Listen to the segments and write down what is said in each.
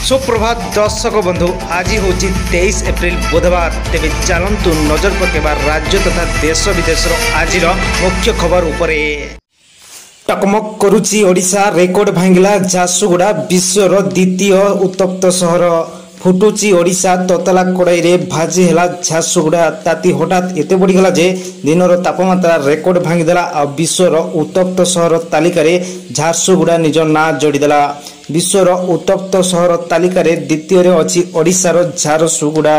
सुप्रभात दर्शक बंधु आज हूँ 23 एप्रिल बुधवार तेज चलतु नजर पकेबा राज्य तथा देश विदेश आज मुख्य खबर उपरे टकमक करुची ओडिशा रेकर्ड भांगिला झारसुगुड़ा विश्वर द्वितीय उत्तप्त सहर फुटुची ओडिशा ततला कड़ाई रे भाजी है झारसुगुड़ा ताती हठात एत बढ़ीगला जे दिनर तापमात्रा रेकर्ड भांगिदेला आ विश्वर उत्तप्त सहर तालिकार झारसुगुड़ा निज ना जोड़ीदेला। विश्वर उत्तप्त सहर तालिकार द्वितीय अच्छी ओडिशार झारसुगुड़ा।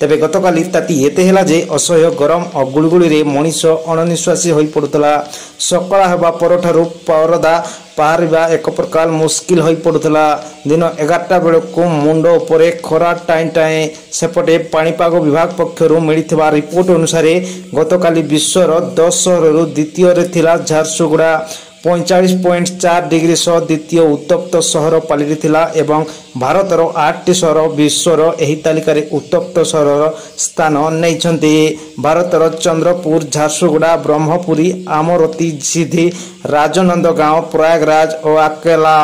तेबे गतकाली ताती एते हेला जे असह्य गरम और गुड़गुड़ी रे मनीष अणनिश्वासी होई पड़ुतला। सकाळ हेबा परठारु परदा पारिबा एक प्रकार मुस्किल होई पड़ुतला। दिन 11टा बेलको मुंड उपरे खरा टाइन टाइन सेपटे पाणीपाग विभाग पक्षरु मिलिथिबा रिपोर्ट अनुसार गतकाली विश्वर 10 सहररु द्वितीय रे थिला झारसुगुड़ा 45.4 डिग्री सह द्वितीय उत्तप्त सहर पालिथिला एवं भारतर 8टी सहर विश्वर एही तालिकार उत्तप्त सहर स्थान नैछन्ति। भारतर चंद्रपुर झारसुगुड़ा ब्रह्मपुरी आमरती झिधी राजनंदगांव प्रयागराज और अकेला।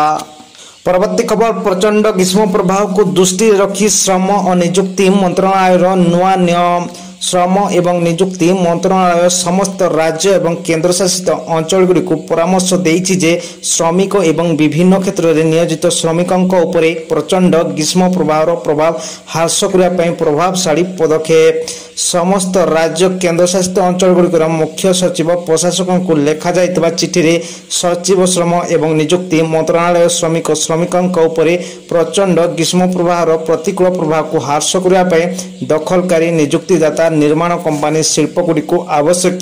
परवर्ती खबर प्रचंड ग्रीष्म प्रभाव को दृष्टि रखी श्रम और नियुक्ति मंत्रालय नुआ नियम। श्रम एवं नियुक्ति मंत्रालय समस्त राज्य एवं केंद्रशासित अंचल गुड़ी को परामर्श देइछि जे श्रमिक एवं विभिन्न क्षेत्र में नियोजित श्रमिकों उपरे प्रचंड ग्रीष्म प्रभाव ह्रास करने प्रभावशाली पदक्षेप समस्त राज्य केंद्रशासित अंचल गुड़िकर मुख्य सचिव प्रशासकों को लेखा जाइतबा चिठी रे सचिव श्रम एवं नियुक्ति मंत्रालय श्रमिकों उपरे प्रचंड ग्रीष्म प्रभाव प्रतिकूल प्रभाव को ह्रास करने दखलकारी नियुक्तिदाता निर्माण कंपनी शिल्प गुड़ी को आवश्यक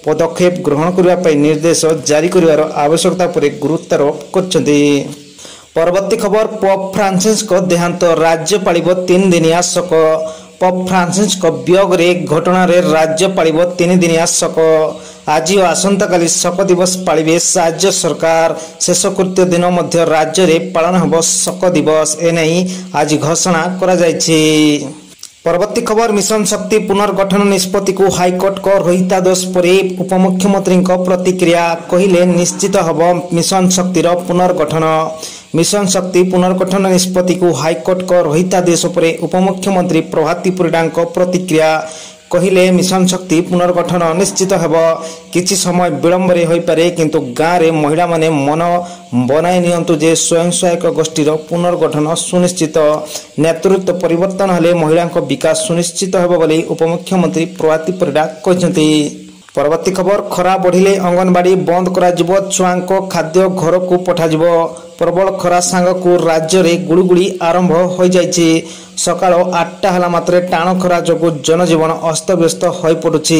पदक्षेप ग्रहण करने निर्देश जारी कर आवश्यकता पर गुरुत्वारोप करछन्ति। परवर्ती खबर पोप फ्रांसिस को देहांत राज्य पालिब 3 दिनिया शोक। पोप फ्रांसिस को वियोग रे घटना रे राज्य पालिब 3 दिनिया शोक। आज और आसंता काली शोक दिवस पालिबे राज्य सरकार। शेषकृत्य दिन मध्य राज्य रे पालन हब शोक दिवस एनै आज घोषणा करा जायछि। परवर्ती खबर मिशन शक्ति पुनर्गठन निष्पत्ति को हाईकोर्ट को रहितादेश पर उपमुख्यमंत्री प्रतिक्रिया कहिले निश्चित हब मिशन शक्तिर पुनर्गठन। मिशन शक्ति पुनर्गठन निष्पत्ति को हाईकोर्ट को रहितादेश पर उपमुख्यमंत्री प्रभाती परिडा प्रतिक्रिया कहिले मिशन शक्ति पुनर्गठन निश्चित हेब किछि समय विलंब रे होई पारे किंतु गाँव रे महिला माने मन बनाई नियंतु जे स्वयं सहायक गोष्ठीर पुनर्गठन सुनिश्चित नेतृत्व परिवर्तन हेले महिला विकास सुनिश्चित हेब बोली उपमुख्यमंत्री प्रभाती परिडा कहछन्ति। परवर्ती खबर खरा बढ़िले अंगनवाड़ी बंद करा जिवो छुआंको खाद्य घर को पठा जिवो। प्रबल खरा सांग को राज्य रे गुड़गुड़ी आरंभ हो जाइछि। सकाळ 8टा हला मात्रे टाण खरा जोगु जनजीवन अस्तव्यस्त होई पडुछि।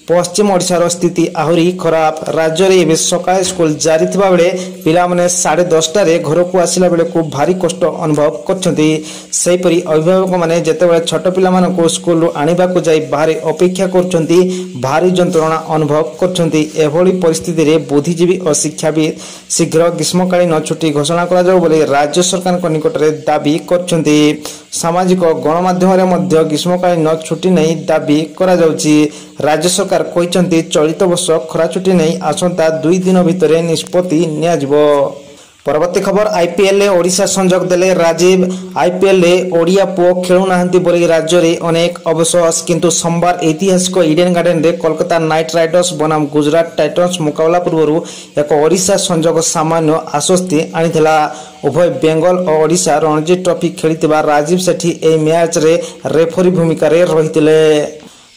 पश्चिम ओडिशार स्थिति आहुरी खराब। राज्य रे एबे सकाळ स्कूल जारी थिबा बेले पिला माने 10:30 रे घर को आसिला बेले को भारी कष्ट अनुभव करछन्ति। सेहिपरि अभिभावक माने जेते बेले छोट पिला माने को स्कूल आनिबा को जाई बाहर अपेक्षा करछन्ति भारी जंत्रणा अनुभव करछन्ति। एभली परिस्थिति रे बुद्धिजीवी और शिक्षाविद शीघ्र ग्रीष्मकालीन छुट्टी घोषणा करा जाऊ बोले राज्य सरकार को निकट रे दाबी करछन्ति। सामाजिक गणमाध्यम रे मध्य ग्रीष्मकालीन छुट्टी नहीं दाबी करा जाउछि। राज्य सरकार कहते चलित वर्ष खरा छुट्टी नहीं आसंता 2 दिन भितर निष्पत्ति नियाजिबो। परवर्ती खबर आईपीएल ओडिशा संजोग देले राजीव। आईपीएल ओडिया पुओ खेलु नाहंती बोली राज्य रे अनेक अवसर किंतु सोमवार ऐतिहासिक ईडन गार्डन रे कोलकाता नाइट राइडर्स बनाम गुजरात टाइटन्स मुकाबला पूर्व एक ओडिशा संजोग सामान्य आश्वस्ति आनिथिला। उभय बेंगल और ओडिशा रणजी ट्रॉफी खेलिथिबा राजीव सेठी ए मैच रे रेफरी भूमिका रे रहिथिले।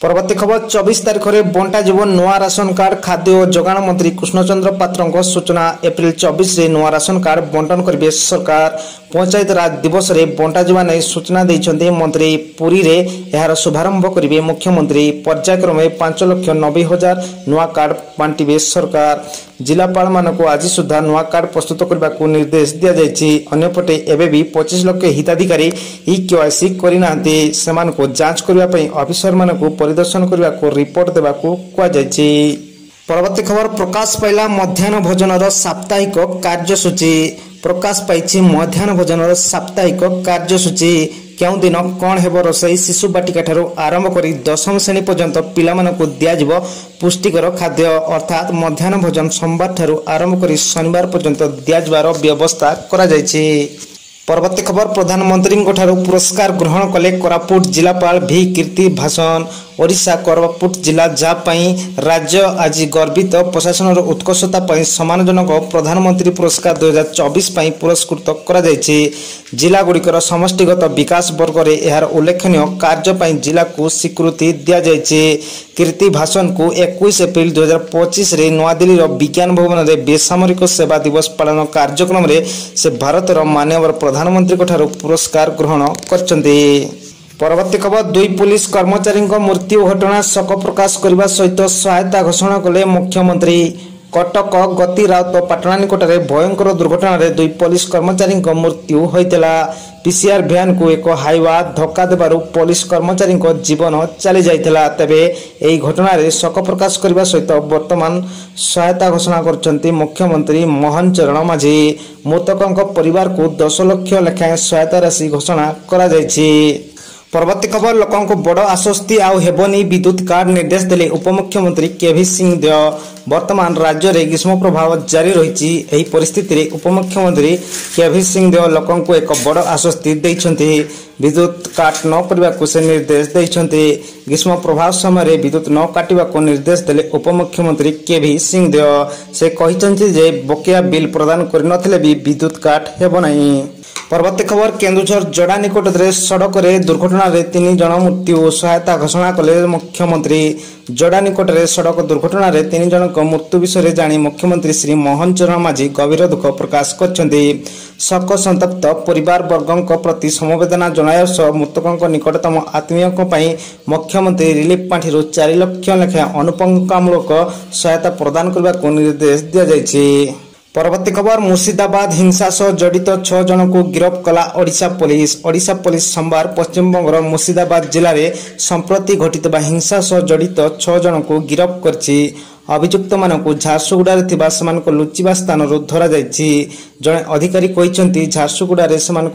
परवर्ती खबर 24 तारिख में बंटा जीव नुआ राशन कार्ड खाद्य और जोगाण मंत्री कृष्णचंद्र पात्र सूचना। एप्रिल 24 रे नुआ राशन कार्ड बंटन करेंगे सरकार। पंचायत राज दिवस रे बंटा जीवा नहीं सूचना देइछन्ते मंत्री। पुरी रे यार शुभारंभ करेंगे मुख्यमंत्री। पर्यायक्रमे 5,90,000 नुआ कार्ड बांटिबे सरकार। जिलापाल मानक आज सुधा नुआ कार्ड प्रस्तुत करने को निर्देश दिया जायछि। अन्यपटे एबे भी 25 लाख हिताधिकारी केवाईसी करिनांती सेमानकु जांच करबा पई ऑफिसर मानकु परिदर्शन करबा को रिपोर्ट देबा को कुआ जायछि। परवर्ती खबर प्रकाश पाइला मध्याह्न भोजनर साप्ताहिक कार्यसूची। प्रकाश पाइछि मध्याह्न भोजनर साप्ताहिक कार्यसूची। क्यों दिन कौन हेब रोसई शिशु बाटिका ठारू आरंभ करी 10वीं श्रेणी पर्यंत पिलामानकु दियाजिबो पुष्टिकर खाद्य अर्थात मध्याह्न भोजन सोमवार ठारू आरंभ करी शनिवार पर्यंत दियाजिबार व्यवस्था करा जायछि। परवर्ती खबर प्रधानमंत्री पुरस्कार ग्रहण कले कोरापुट जिलापाल भी कीर्ति भाषण ओडिशा कोरापुट जिला जापाई राज्य आज गर्वित प्रशासन उत्कर्षता सम्मानजनक प्रधानमंत्री पुरस्कार 2024 पुरस्कृत करा जायछि। जिला गुड़िकर समष्टिगत विकास वर्ग में यार उल्लेखनीय कार्य जिला को स्वीकृति दि जायछि। कीर्ति भाषण को 21 एप्रिल 2025 रे नवादिल्ली विज्ञान भवन में बेसामरिक सेवा दिवस पालन कार्यक्रम में से भारतर माननीय प्रधानमंत्री पुरस्कार ग्रहण करछन्ति। परवर्ती खबर दुई पुलिस कर्मचारी मृत्यु घटना शोक प्रकाश करने सहित सहायता घोषणा कले मुख्यमंत्री। कटक गति राउत पाटना निकट में भयंकर दुर्घटना रे दुई पुलिस कर्मचारी मृत्यु होइतला। पीसीआर भ्यान को एक हाईवा धक्का देबारु पुलिस कर्मचारी जीवन चली जाइतला। तेबे एही घटना रे शोक प्रकाश करने सहित वर्तमान सहायता घोषणा करछन्ती मुख्यमंत्री मोहन चरण माझी। मृतकों परिवार को 10 लाख लेखाएं सहायता राशि घोषणा करा जायछि। परवर्ती खबर लोकों को बड़ आश्वस्ति आउ हेबनी विद्युत काट निर्देश देले उपमुख्यमंत्री केभी सिंह देव। वर्तमान राज्य में ग्रीष्म प्रभाव जारी रही। एही परिस्थिति रे उपमुख्यमंत्री केभी सिंह देव लोकों को एक बड़ आश्वस्ति देइछन्ति। विद्युत काट न करबा को से निर्देश देइछन्ति। ग्रीष्म प्रभाव समय विद्युत न काटिबा को निर्देश देले उपमुख्यमंत्री केभी सिंह देव। से कहिछन्ति जे बकेया बिल प्रदान करनथिले भी विद्युत काट हेबो नाही। परवर्ती खबर केन्दुझर जोड़ा निकट में सड़क दुर्घटना 3 जन मृत्यु सहायता घोषणा कले मुख्यमंत्री। जोड़ा निकट में सड़क दुर्घटना 3 जन मृत्यु विषय जानी मुख्यमंत्री श्री मोहन चरण माझी गभीर दुख प्रकाश करछन्ती। शोक संतप्त परिवार वर्गों प्रति समवेदना जणाया सह मृतकों निकटतम आत्मीयों मुख्यमंत्री रिलीफ पांठि 4 लाख लेखाएं अनुकंपामूलक सहायता प्रदान करने को निर्देश दि जायछि। परवर्ती खबर मुर्शिदाबाद हिंसा सह जड़ित 6 जन को गिरफ्त कला ओडिशा पुलिस। ओडिशा पुलिस सोमवार पश्चिमबंगर मुर्शिदाबाद जिले में संप्रति घटित हिंसा सह जड़ित 6 जन को गिरफ्त करछि। अभियुक्त मानक झारसुगुड़ा लुचिबा स्थान धरा जायछि। जड़े अधिकारी कहिसंती झारसुगुड़ा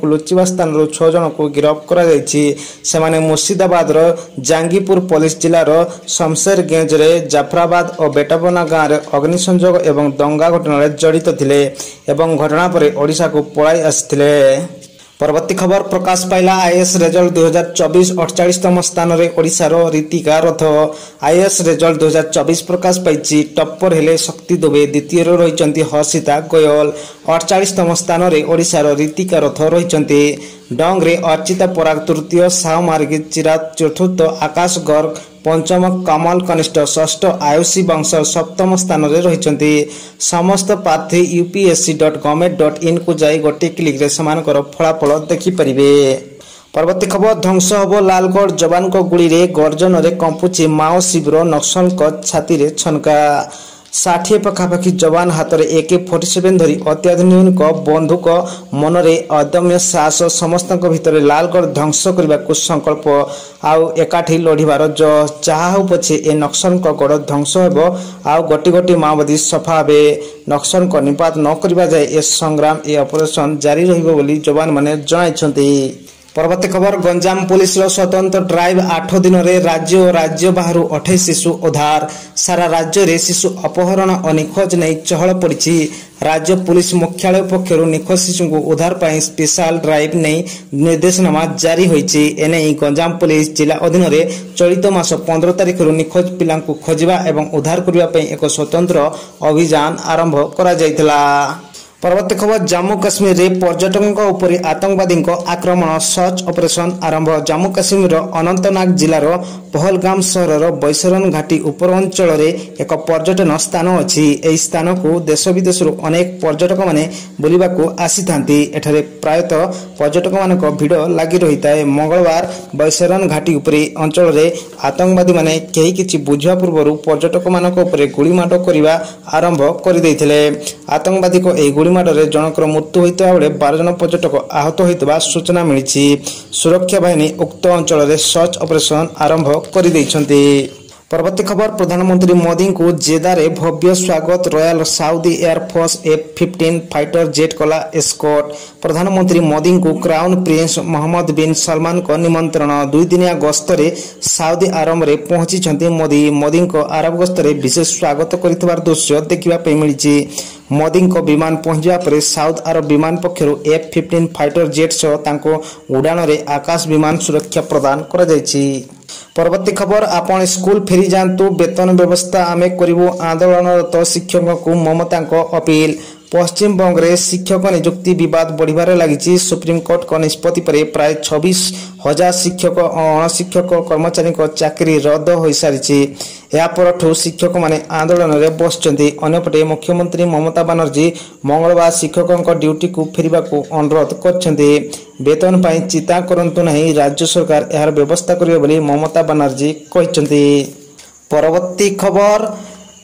लुचिबा स्थान 6 जन को गिरफ्त करा जायछि। सेमाने मुर्शिदाबाद जांगीपुर पुलिस जिलार शमशेरगंज रे जाफराबाद और बेटाबना गाँव में अग्निसंयोग एवं दंगा घटना जड़ित थिले एवं घटना पर ओडिशा को पलाई आसिथिले। परवर्ती खबर प्रकाश पाइला आईएएस रिजल्ट 2024 48तम स्थान रे ओडिशार रीतिका रथ। आईएएस रिजल्ट 2024 प्रकाश पाइछि। टप्पर हेले शक्ति दुबे, द्वितीय रहिचंती हर्षिता गोयल। 48तम स्थान रे ओडिशार रीतिका रथ रहिचंती। डंग रे अर्चिता पराग तृतीय, साहमार्गी चिराग चतुर्थ, आकाश गर्ग पंचम, कमल कनिष्ठ षष्ठ, आयुषी वंश सप्तम स्थान रे रहिचंती। समस्त प्रार्थी upsc.government.in को जाई गोटे क्लिक रे समानकर फलाफल देखि परिबे। परवर्ती खबर ध्वंस हबो लालगढ़ जवान को गुड़ी रे गर्जन रे कंपुची माओ शिविर नक्सल को छाती रे छनका। 60 पखापाखि जवान हाथ में AK-47 धरी अत्याधुनिक बंधुक मनरे अदम्य साहस समस्त भितर लालगढ़ ध्वंस करने को संकल्प आउ एकाठी लड़िबार चाहा हो पछे ए नक्सल गड़ ध्वंस हो आउ गोटी गोटी माओवादी सफा हे नक्सल निपात न करबा जाए ए संग्राम ए ऑपरेशन जारी रहिबो बोली जवान माने जणाइछन्ति। परवर्ती खबर गंजाम पुलिस स्वतंत्र ड्राइव 8 दिन रे राज्य और राज्य बाहर 28 शिशु उद्धार। सारा राज्य रे शिशु अपहरण और निखोज नहीं चहल पड़ी। राज्य पुलिस मुख्यालय पक्षर निखोज शिशु को उद्धार पर स्पेशल ड्राइव नहीं निर्देशनामा जारी होईछि। एने गंजाम पुलिस जिला अधीन रे चलित मास 15 तारिख निखोज पिला खोजा एवं उद्धार करने एक स्वतंत्र अभियान आरंभ करा जायतिला। परवर्ती खबर जम्मू काश्मीर रे पर्यटकों उपर आतंकवादी आक्रमण सर्च ऑपरेशन आरंभ। जम्मू काश्मीर अनंतनाग जिलार पहलगाम सहर बैसरन घाटी उपर अंचल एक पर्यटन स्थान अच्छी। यह स्थान को देश विदेश अनेक पर्यटक माने बुलवा को आसी थांती। एठारे प्रायतः पर्यटक मानक भिड़ लगी रही है। मंगलवार बैसरन घाटी उपरी अंचल रे आतंकवादी माने कहीं किछि बुझा पूर्व पर्यटक मानक उपरे गुलीमाड़ करने आरंभ कर देइथिले। आतंकवादी को यह गुलीमाड़े जनकर मृत्यु होता बेले 12 जन पर्यटक आहत होता सूचना मिली। सुरक्षा बाहिनी उक्त अंचल रे सर्च ऑपरेशन आरंभ कर देइछन्ति। परवर्ती खबर प्रधानमंत्री मोदी को जेदारे भव्य स्वागत royal Saudi air force F-15 fighter jet कला एस्कॉर्ट। प्रधानमंत्री मोदी को crown prince Mohammed bin Salman को निमंत्रण। 2 दिनिया गस्तरे साउदी आरब रे पहुंची मोदी को अरब गस्तरे विशेष स्वागत करितबार दृश्य देखिबा पे मिलिछि। मोदी को विमान पहुंचवा पर साउथ आरब विमान पक्षरु F-15 फाइटर जेट सह तांको उड़ान रे आकाश विमान सुरक्षा प्रदान करा जायछि। परवर्ती खबर आपण स्कूल फेरी जांतु वेतन व्यवस्था आमे करिवु आंदोलनरत शिक्षकों को ममता को अपील। पश्चिम बंग में शिक्षक नियुक्ति विवाद बढ़िबार लगी। सुप्रीम कोर्ट को निष्पत्ति पर प्राय 26,000 शिक्षक और अणशिक्षक कर्मचारी चाकरी रद्द हो सारी। यापरठू शिक्षक माने आंदोलन में बसचंती। अन्यपटे मुख्यमंत्री ममता बनर्जी मंगलवार शिक्षकों ड्यूटी को फेरवा को अनुरोध करछंती। वेतन पाई चिंता करंतु नहीं, राज्य सरकार यार व्यवस्था करिवे बोली ममता बनर्जी कहछंती। परवर्ती खबर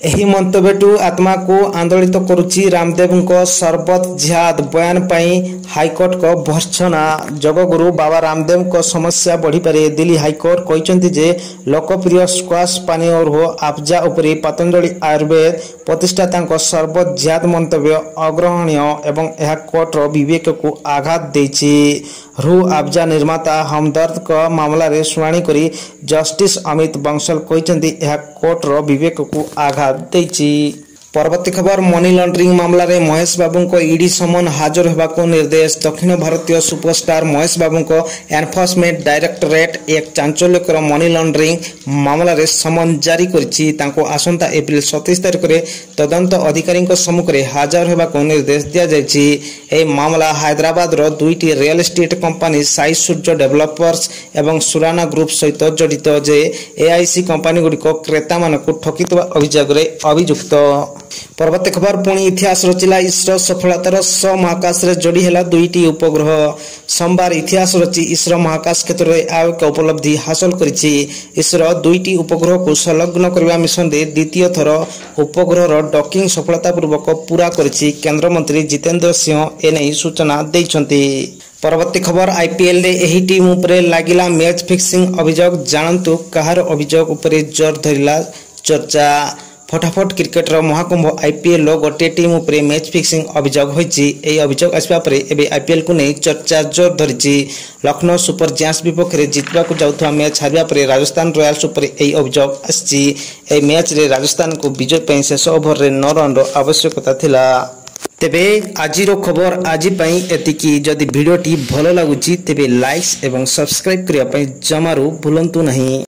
एही मंतव्यटू आत्मा को आंदोलित करुची रामदेव को सरबत जिहाद बयान पाई हाईकोर्ट को भर्त्सना। जगगुरु बाबा रामदेव को समस्या बढ़ी पारे। दिल्ली हाईकोर्ट कहते जे लोकप्रिय स्क्वाश पानी और हो आफजा उपरी पतंजलि आयुर्वेद प्रतिष्ठाता सरबत जिहाद मंतव्य अग्रहणीय एवं यह कोर्टर विवेक को आघात देछि। रू आफजा निर्माता हमदर्द को मामला रे शुणाणी करी जस्टिस अमित बंसल कहते यह कोर्टर विवेक को आघात देछि। परवर्ती खबर मनी लॉन्ड्रिंग मामला रे महेश बाबू को ईडी समन हाजर होगा को निर्देश। दक्षिण भारतीय सुपरस्टार महेश बाबू को एनफोर्समेंट डायरेक्टरेट एक चांचल्यकर मनी लॉन्ड्रिंग मामला रे समन जारी करिछि। तांको आसंता एप्रिल 27 तारिख रे तदंत अधिकारी सम्मुख रे हाजर होगा को निर्देश दिया जायछि। ए मामला हैदराबाद रो 2टी रियल एस्टेट कंपनी साई सूर्य डेवलपर्स एवं सुराना ग्रुप सहित जड़ित जे एआईसी कंपनी गुडी को क्रेता मानकु ठकितबा अभियोग रे अभियुक्त। परवर्ती खबर पुणी इतिहास रचिला इसरो सफलतार सह महाकाश रे जोड़ी हैला 2टी उपग्रह। सोमवार इतिहास रची इसरो महाकाश क्षेत्र में आउ एक उपलब्धि हासिल करिछि। इसरो 2टी उपग्रह को संलग्न करबा मिशन रे द्वितीय थर उपग्रह डॉकिंग सफलतापूर्वक पूरा करिछि। केंद्र मंत्री जितेंद्र सिंह एने सूचना दैछंती। परवर्ती खबर आईपीएल रे एही टीम उपरे लागिला मैच फिक्सिंग अभियोग। जानंतु कहार अभियोग उपरे जोर धरिला चर्चा। फटाफट क्रिकेट महाकुंभ आईपीएल गोटे टीम उपरे मैच फिक्सिंग अभियोग होइछि। एही अभियोग आसबा परे एबे आईपीएल को नहीं चर्चा जोर धरिछि। लखनऊ सुपर जायंट्स विपक्ष रे जितबा को जाउथवा मैच हारिबा परे राजस्थान रॉयल्स उपरे एही अभियोग आछि। एही मैच रे राजस्थान को विजय पई शेष ओवर रे 9 रन रो आवश्यकता थिला। तेबे आजिरो खबर आजि पई एतिकी। जदि वीडियोटी भलो लागुछि तेबे लाइक्स एवं सब्सक्राइब करिया पई जमारू भूलंतु नहीं।